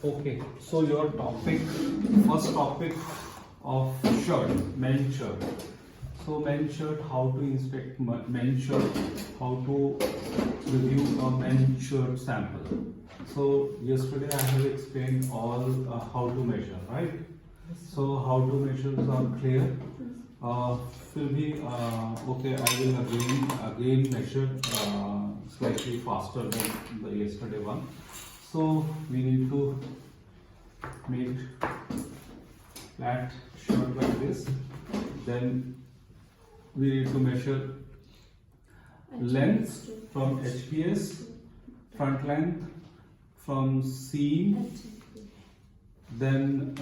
Okay, so your topic, first topic of shirt, men's shirt. So men's shirt, how to inspect men's shirt, how to review a men's shirt sample. So yesterday I have explained all how to measure, right? So how to measure are clear. Will be okay. I will again measure slightly faster than the yesterday one. So we need to make flat shirt like this. Then we need to measure length from HPS, front length from seam. Then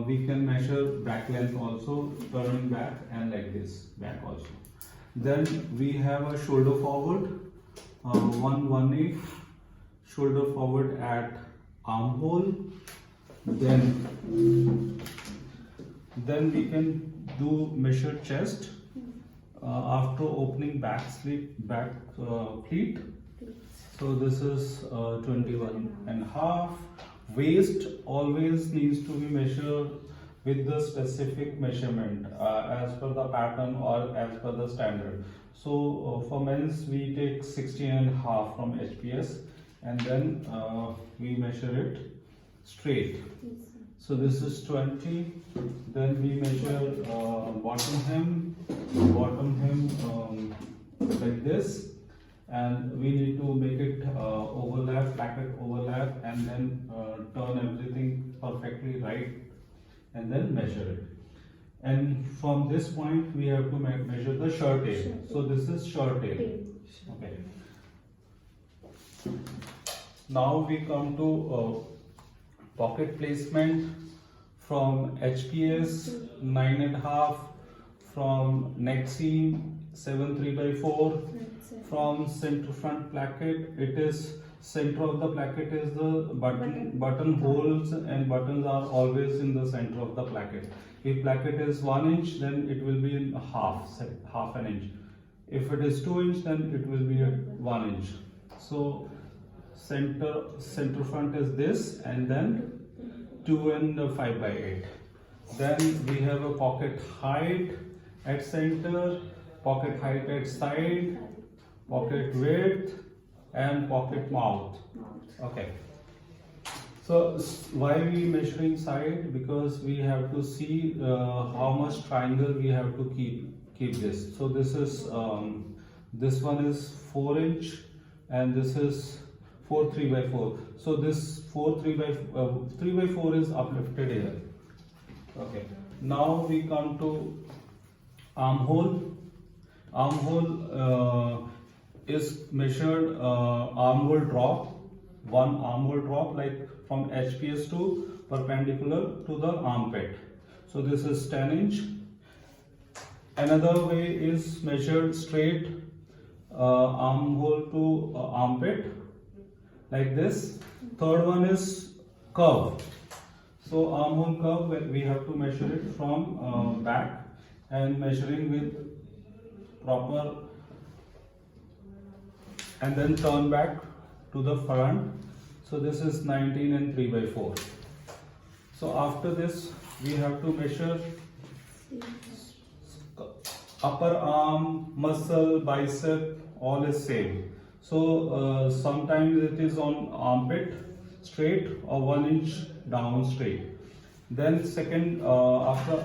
we can measure back length also, turning back and like this, back also. Then we have a shoulder forward, 118, shoulder forward at armhole. Then we can do measure chest after opening back pleat. So this is 21 and half. Waist always needs to be measured with the specific measurement as per the pattern or as per the standard. So for men's we take 16 and half from HPS and then we measure it straight. So this is 20. Then we measure bottom hem like this. And we need to make it overlap, placket overlap, and then turn everything perfectly right, and then measure it. And from this point, we have to measure the shirt tail. So this is shirt tail. Okay. Now we come to pocket placement from HPS 9.5, from neck seam 7 3/4. From center front placket, it is center of the placket is the button holes, and buttons are always in the center of the placket. If placket is 1 inch, then it will be in half an inch. If it is 2 inch, then it will be at 1 inch. So center front is this, and then 2 and 5/8. Then we have a pocket height at center, pocket height at side, pocket width, and pocket mouth. Okay. So why we measuring side? Because we have to see how much triangle we have to keep this. So this is this one is 4 inch, and this is 4 3/4. So this 3/4 is uplifted here. Okay. Now we come to armhole. Armhole is measured armhole drop, one armhole drop, like from HPS to perpendicular to the armpit. So this is 10 inch. Another way is measured straight armhole to armpit like this. Third one is curve. So armhole curve, we have to measure it from back and measuring with proper, and then turn back to the front. So this is 19 and 3/4. So after this we have to measure upper arm, muscle, bicep, all is same. So sometimes it is on armpit straight or 1 inch down straight. Then second after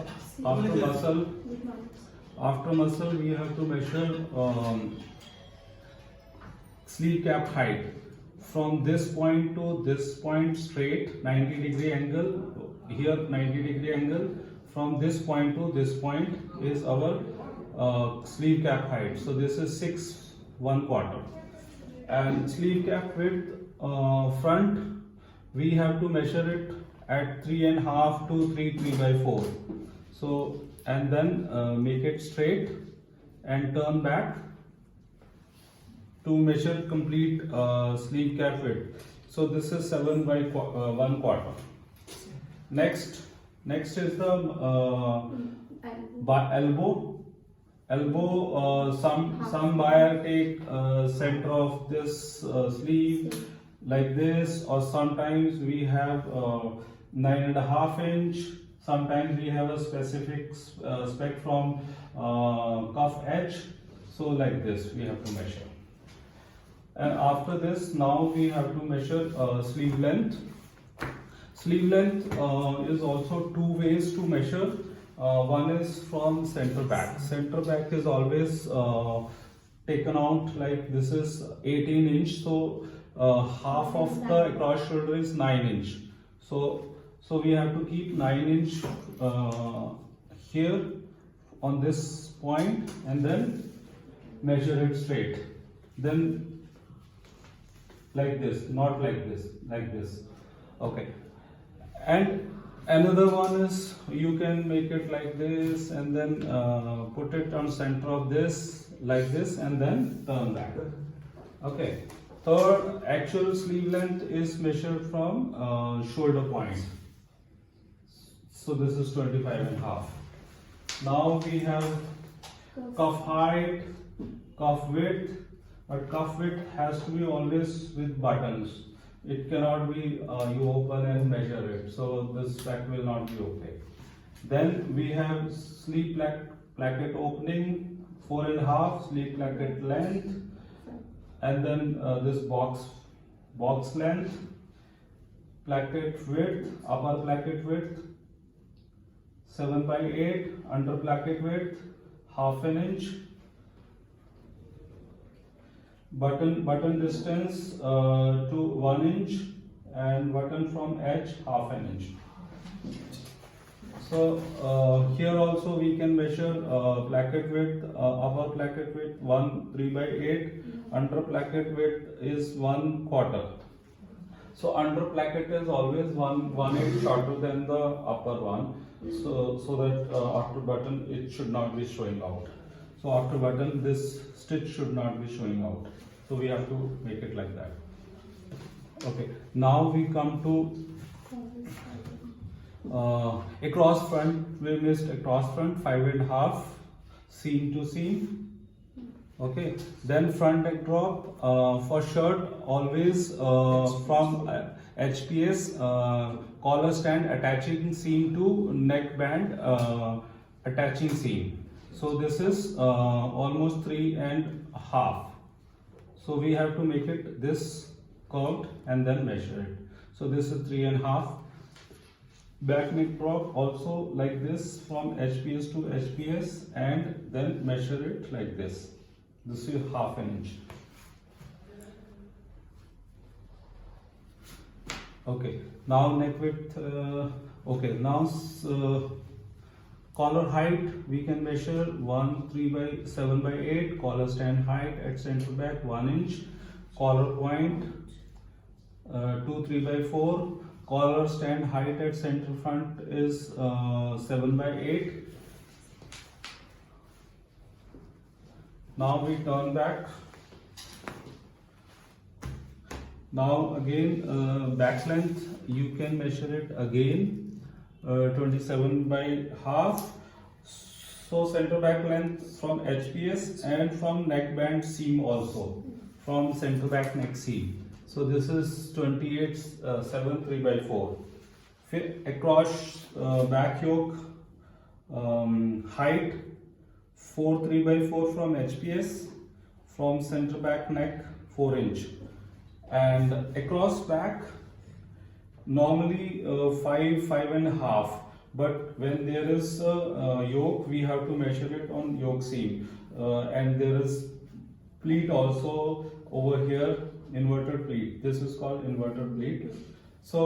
muscle we have to measure sleeve cap height from this point to this point straight, 90-degree angle. Here 90-degree angle. From this point to this point is our sleeve cap height. So this is 6 1/4. And sleeve cap width front, we have to measure it at 3.5 to 3/4. So and then make it straight and turn back to measure complete sleeve cap width. So this is 7 by 1/4. Next is the elbow. Some buyer take center of this sleeve, like this, or sometimes we have 9.5 inch. Sometimes we have a specific spec from cuff edge. So like this we have to measure. And after this, now we have to measure sleeve length. Sleeve length is also two ways to measure. One is from center back. Center back is always taken out like this is 18 inch. So half of the across shoulder is 9 inch. So we have to keep 9 inch here on this point and then measure it straight. Then like this, not like this, like this. Okay. And another one is you can make it like this and then put it on center of this like this and then turn back. Okay. Third, actual sleeve length is measured from shoulder point. So this is 25.5. Now we have cuff height, cuff width, but cuff width has to be always with buttons. It cannot be you open and measure it, so this spec will not be okay. Then we have sleeve placket opening 4.5, sleeve placket length, and then this box length, placket width, upper placket width 7/8, under placket width 1/2 inch, button distance to 1 inch, and button from edge 1/2 inch. So here also we can measure placket width, upper placket width 3/8, under placket width is 1/4. So under placket is always 1/8 shorter than the upper one, so that after button it should not be showing out. So after button this stitch should not be showing out. So we have to make it like that. Okay. Now we come to across front. We missed across front 5.5 seam to seam. Okay. Then front neck drop for shirt always from HPS collar stand attaching seam to neck band attaching seam. So this is almost 3.5. So we have to make it this curved and then measure it. So this is 3.5. Back neck drop also like this from HPS to HPS and then measure it like this. This is 1/2 inch. Okay. Now neck width. Okay. Now collar height we can measure 3/7/8. Collar stand height at center back 1 inch. Collar point 3/4. Collar stand height at center front is 7/8. Now we turn back. Now again back length you can measure it again 27.5. So center back length from HPS and from neck band seam also from center back neck seam. So this is 28.7 3/4. Across back yoke height 4 3/4 from HPS, from center back neck 4 inch, and across back normally 5.5, but when there is a yoke we have to measure it on yoke seam, and there is pleat also over here, inverted pleat. This is called inverted pleat. So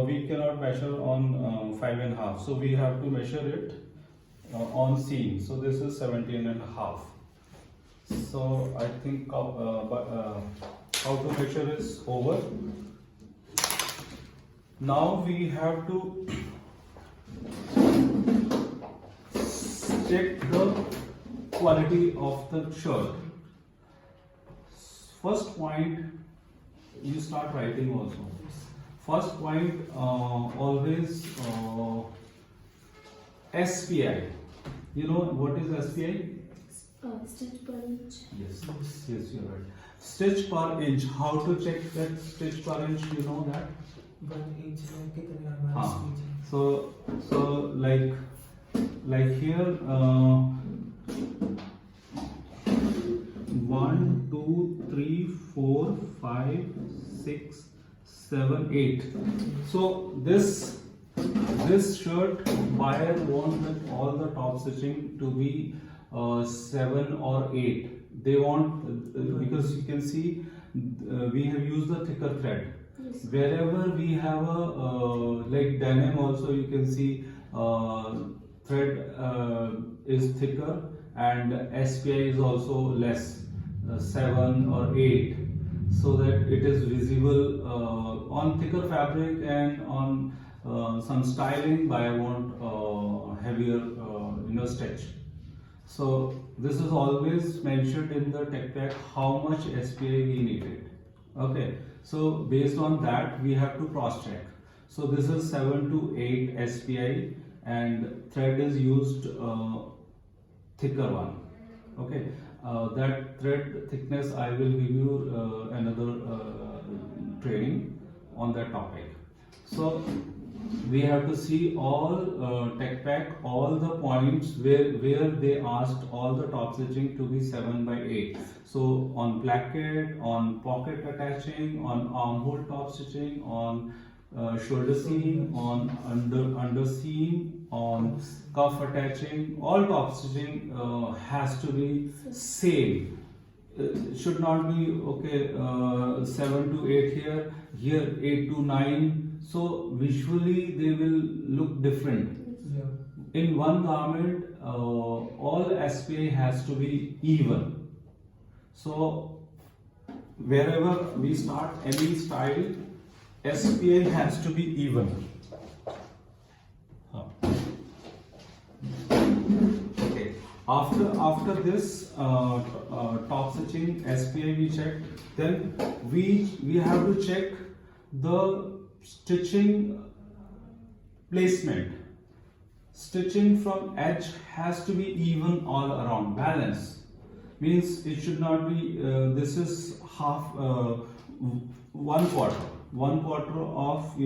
we cannot measure on 5.5, so we have to measure it on seam. So this is 17.5. So I think how to measure is over. Now we have to check the quality of the shirt. First point, you start writing also. First point, always SPI. You know what is SPI? Stitch per inch. Yes, you're right. Stitch per inch. How to check that stitch per inch? You know that? 1 inch में कितने हमारे हाँ. stitch हैं? So like here 1 2 3 4 5 6 7 8. So this shirt buyer wants that all the top stitching to be 7 or 8. They want because you can see we have used the thicker thread. Yes. Wherever we have a like denim also, you can see thread is thicker and SPI is also less, 7 or 8, so that it is visible on thicker fabric, and on some styling I want heavier stitch. So this is always mentioned in the tech pack how much SPI we needed. Okay, so based on that we have to cross check. So this is 7 to 8 SPI and thread is used thicker one. Okay, that thread thickness I will give you another training on that topic. So we have to see all tech pack, all the points where they asked all the top stitching to be 7 by 8. So on placket, on pocket attaching, on armhole top stitching, on shoulder seam, on under seam, on cuff attaching, all top stitching has to be same. Should not be okay 7 to 8 here 8 to 9. So visually they will look different. Yeah. In one garment all SPI has to be even. So wherever we start any style, SPI has to be even. Okay. After this top stitching SPI we check. Then we have to check the stitching placement. Stitching from edge has to be even all around, balance. Means it should not be this is half 1 quarter of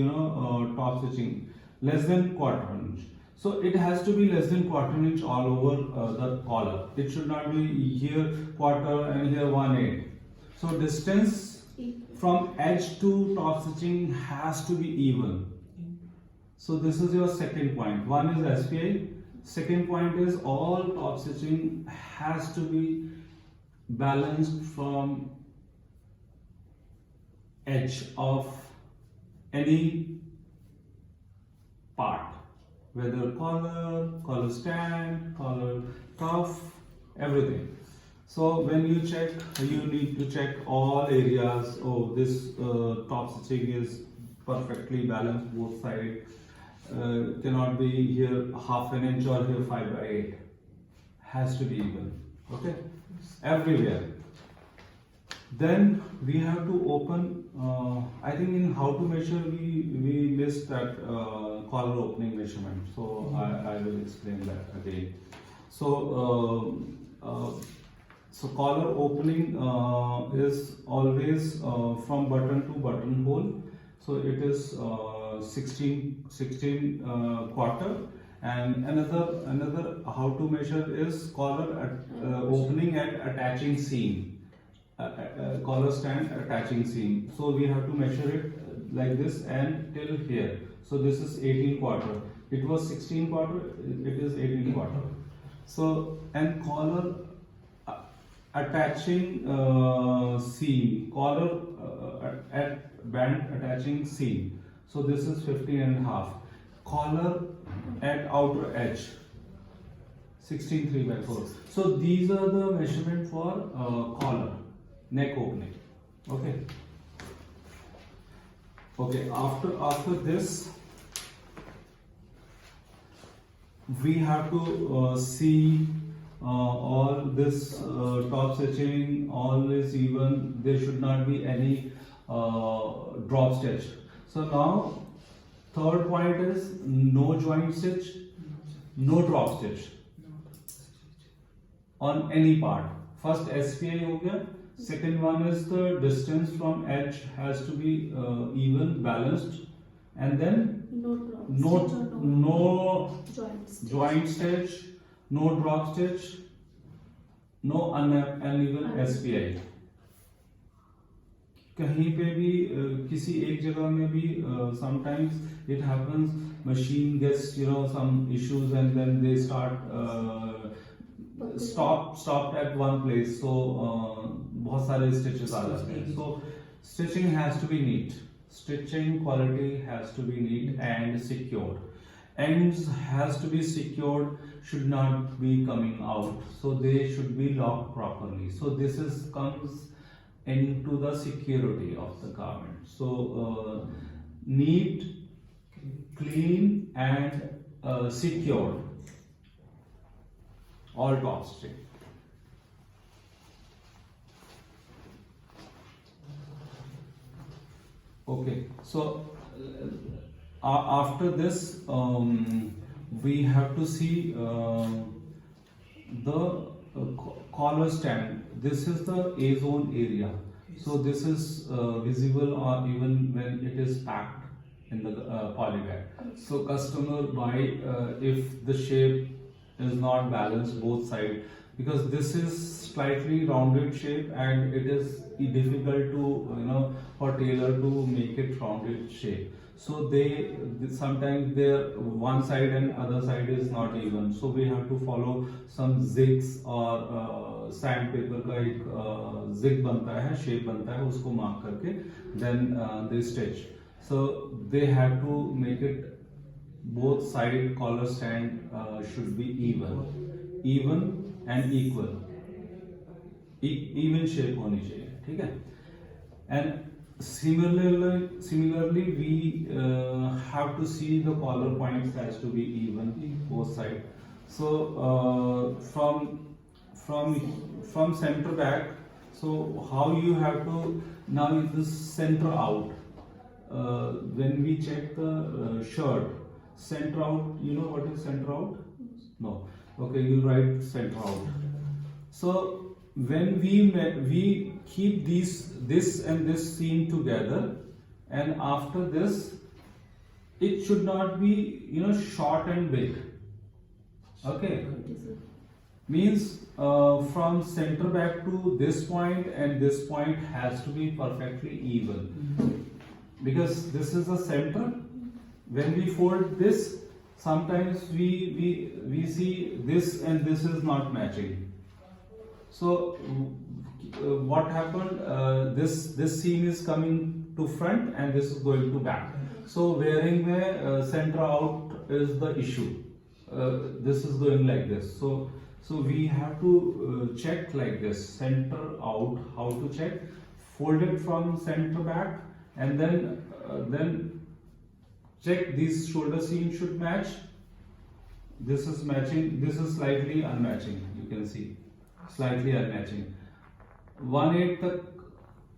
top stitching, less than quarter inch. So it has to be less than quarter inch all over the collar. It should not be here quarter and here 1/8. So distance from edge to top stitching has to be even. So this is your second point. One is SPI. Second point is all top stitching has to be balanced from edge of any part, whether collar stand, collar cuff, everything. So when you check, you need to check all areas. Oh, this top stitching is perfectly balanced both sides. Cannot be here half an inch or here 5 by 8. Has to be even. Okay, everywhere. Then we have to open. I think in how to measure we missed that collar opening measurement. So I will explain that again. So collar opening is always from button to buttonhole. So it is 16 quarter, and another how to measure is collar opening at attaching seam, collar stand attaching seam. So we have to measure it like this and till here. So this is 18 quarter. It was 16 quarter. It is 18 quarter. So and collar attaching seam, collar at band attaching seam. So this is 15.5. Collar at outer edge 16 3/4. So these are the measurement for collar, neck opening. Okay. Okay. After this, we have to see all this top stitching, all is even. There should not be any drop stitch. So now third point is no joint stitch, no drop stitch on any part. First SPI हो गया, Second one is the distance from edge has to be even, balanced, and then No drop no stitch or no joint stitch. joint stitch, no drop stitch, no uneven SPI. कहीं पे भी किसी एक जगह में भी sometimes it happens, machine gets some issues and then they start stopped at one place, so बहुत सारे stitches आ जाते हैं. So stitching has to be neat, stitching quality has to be neat and secured. Ends has to be secured, should not be coming out, so they should be locked properly. So this is comes into the security of the garment. So neat, clean and secured, all top stitching. Okay, so after this we have to see the collar stand. This is the A zone area, so this is visible or even when it is packed in the poly bag. So customer buy if the shape is not balanced both sides, because this is slightly rounded shape and it is difficult to for tailor to make it rounded shape. So they sometimes their one side and other side is not even, so we have to follow some zigs or sandpaper का एक zig बनता है, shape बनता है, उसको mark करके then they stitch. So they have to make it both side collar stand should be even and equal, even shape होनी चाहिए, ठीक है. And similarly we have to see the collar points has to be even both sides. So from center back, so how you have to now this center out, when we check the shirt center out, you know what is center out? No. Okay, you write center out. So when we keep this and this seam together, and after this it should not be short and big. Okay, means from center back to this point and this point has to be perfectly even, because this is the center. When we fold this, sometimes we see this and this is not matching. So what happened? This seam is coming to front and this is going to back. So wearing the center out is the issue. This is going like this. So we have to check like this, center out. How to check? Fold it from center back, and then check these shoulder seam should match. This is matching. This is slightly unmatching. You can see slightly unmatching. 1/8 tak,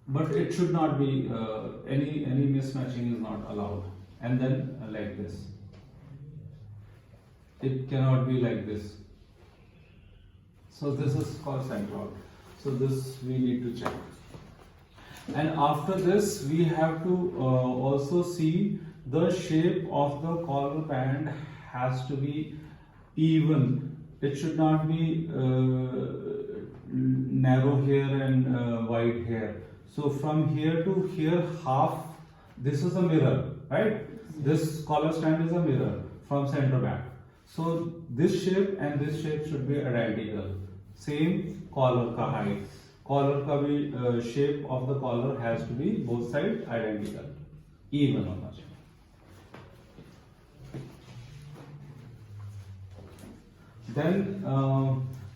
but it should not be any mismatching is not allowed. And then like this. It cannot be like this. So this is called center out. So this we need to check. And after this we have to also see the shape of the collar band has to be even. It should not be narrow here and wide here. So from here to here half, this is a mirror, right? This collar stand is a mirror from center back. So this shape and this shape should be identical. Same collar ka height. Collar ka bhi shape of the collar has to be both sides identical, even hona chahiye.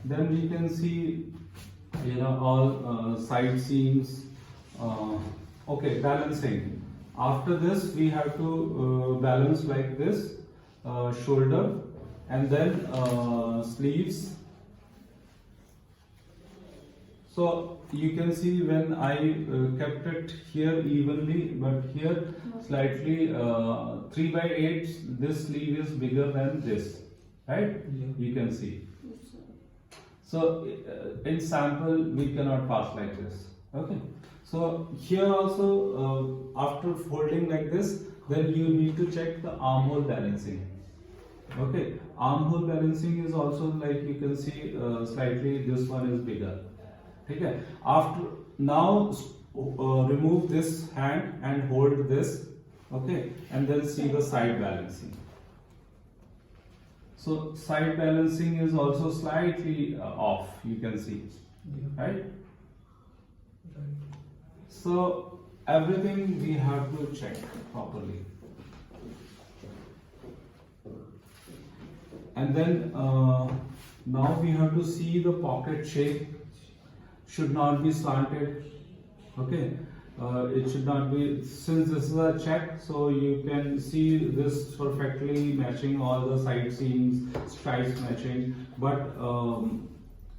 Then we can see all side seams. Okay, balancing. After this we have to balance like this, shoulder, and then sleeves. So you can see when I kept it here evenly, but here slightly 3/8. This sleeve is bigger than this, right? Yeah. You can see. So in sample we cannot pass like this. Okay, so here also after folding like this, then you need to check the armhole balancing. Okay, armhole balancing is also like you can see slightly this one is bigger. Okay, after now remove this hand and hold this. Okay, and then see the side balancing. So side balancing is also slightly off, you can see, Yeah. right? Right. So everything we have to check properly. And then now we have to see the pocket shape should not be slanted. Okay, it should not be, since this is a check, so you can see this perfectly matching all the side seams, stripes matching, but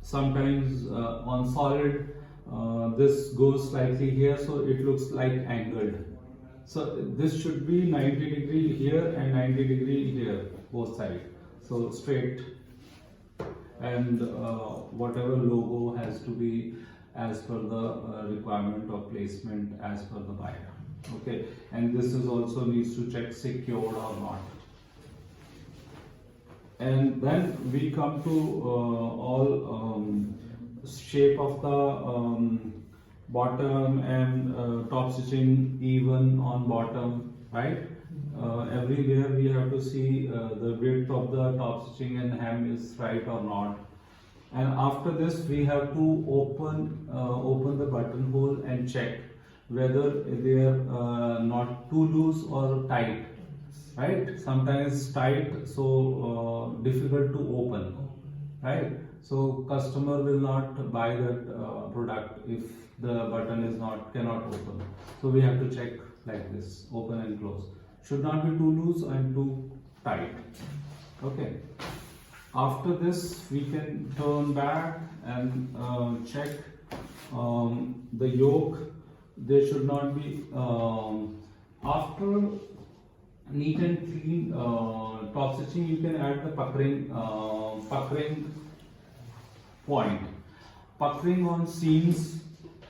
sometimes on solid this goes slightly here, so it looks like angled. So this should be 90-degree here and 90-degree here, both sides. So straight, and whatever logo has to be as per the requirement of placement as per the buyer. Okay, and this is also needs to check secured or not. And then we come to all shape of the bottom and top stitching even on bottom, right? Everywhere we have to see the width of the top stitching and hem is right or not. And after this we have to open the buttonhole and check whether they are not too loose or tight, right? Sometimes tight, so difficult to open, right? So customer will not buy that product if the button is cannot open. So we have to check like this, open and close. Should not be too loose and too tight. Okay. After this, we can turn back and check the yoke. They should not be after neat and clean top stitching. You can add the puckering point. Puckering on seams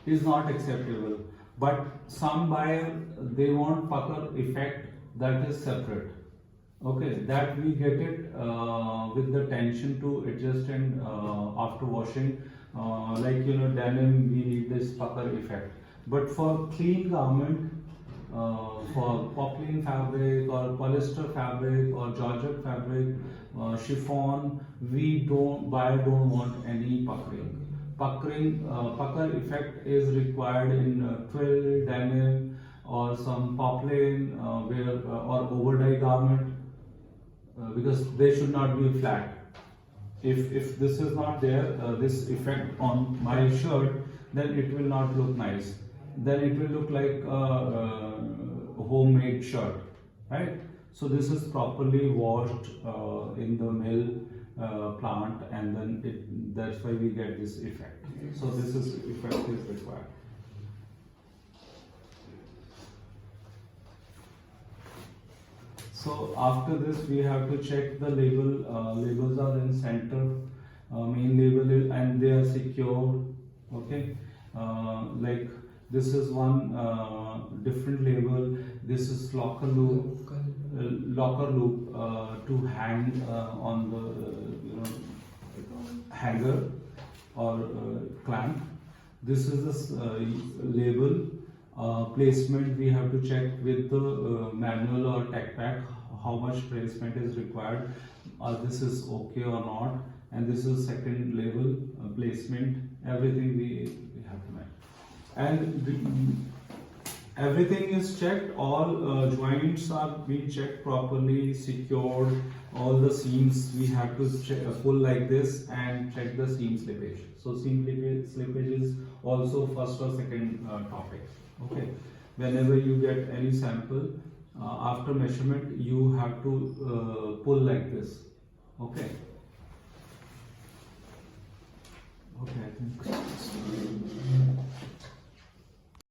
is not acceptable, but some buyer they want pucker effect, that is separate. Okay, that we get it with the tension to adjust and after washing, like denim, we need this pucker effect. But for clean garment, for poplin fabric or polyester fabric or georgette fabric, chiffon, buyer don't want any puckering. Pucker effect is required in twill, denim, or some poplin, or overdye garment. Because they should not be flat. If this is not there, this effect on my shirt, then it will not look nice. Then it will look like a homemade shirt, right? So this is properly washed in the mill plant, and then that's why we get this effect. So this effect is required. So after this we have to check the label. Labels are in center, main label and they are secured. Okay, like this is one different label. This is locker loop to hang on the hanger or clamp. This is the label. Placement we have to check with the manual or tech pack how much placement is required. This is okay or not, and this is second level placement. Everything we have to make, and everything is checked. All joints are being checked properly, secured. All the seams we have to pull like this and check the seam slippage. So seam slippage is also first or second topic. Okay, whenever you get any sample, after measurement you have to pull like this. Okay. Okay, I think.